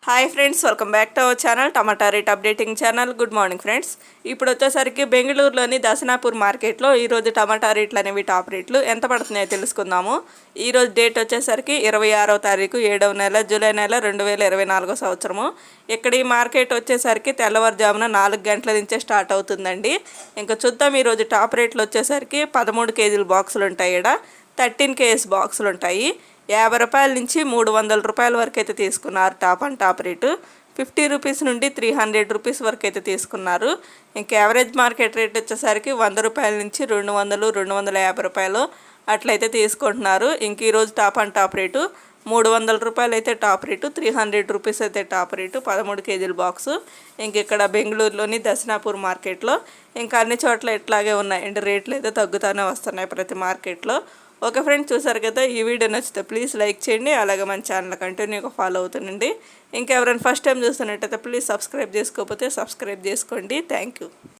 Hi friends, welcome back to our channel tomato rate updating channel. Good morning friends. ఇప్పుడు వచ్చేసరికి బెంగళూరులోని దసనాపూర్ మార్కెట్లో ఈరోజు టమాటా రేట్లు అనేవి టాప్ రేట్లు ఎంత పడుతున్నాయో తెలుసుకుందాము. ఈరోజు డేట్ వచ్చేసరికి 26వ తారీఖు 7వ నెల జూలై నెల 2024 సంవత్సరము. ఇక్కడ ఈ మార్కెట్ వచ్చేసరికి తెల్లవారుజామున 4 గంటల నుంచే స్టార్ట్ అవుతుందండి. ఇంకా చూద్దాం. ఈరోజు టాప్ రేట్లు వచ్చేసరికి 13 కేజీల బాక్సులు ఉంటాయి. ఇక్కడ 13 కేజీస్ బాక్సులు ఉంటాయి. 50 రూపాయల నుంచి 300 రూపాయల వరకు అయితే తీసుకున్నారు. Top and top rate 50 rupees నుండి 300 రూపీస్ వరకు అయితే తీసుకున్నారు. ఇంకా యావరేజ్ మార్కెట్ రేట్ వచ్చేసరికి 100 రూపాయల నుంచి 200, 250 రూపాయలు అట్లయితే తీసుకుంటున్నారు. ఇంక ఈరోజు టాప్ అండ్ టాప్ రేటు 300 రూపాయలు అయితే టాప్ రేటు, 300 రూపీస్ అయితే టాప్ రేటు 13 కేజీల బాక్సు. ఇంక ఇక్కడ బెంగళూరులోని దసనాపూర్ మార్కెట్లో ఇంకా అన్ని చోట్ల ఇట్లాగే ఉన్నాయండి. రేట్లు అయితే తగ్గుతూనే వస్తున్నాయి ప్రతి మార్కెట్లో. ఓకే ఫ్రెండ్స్, చూసారు కదా. ఈ వీడియో నచ్చితే ప్లీజ్ లైక్ చేయండి. అలాగే మన ఛానల్ కంటిన్యూగా ఫాలో అవుతుండండి. ఇంకెవరైనా ఫస్ట్ టైం చూస్తున్నట్టయితే ప్లీజ్ సబ్స్క్రైబ్ చేసుకోకపోతే సబ్స్క్రైబ్ చేసుకోండి. Thank you.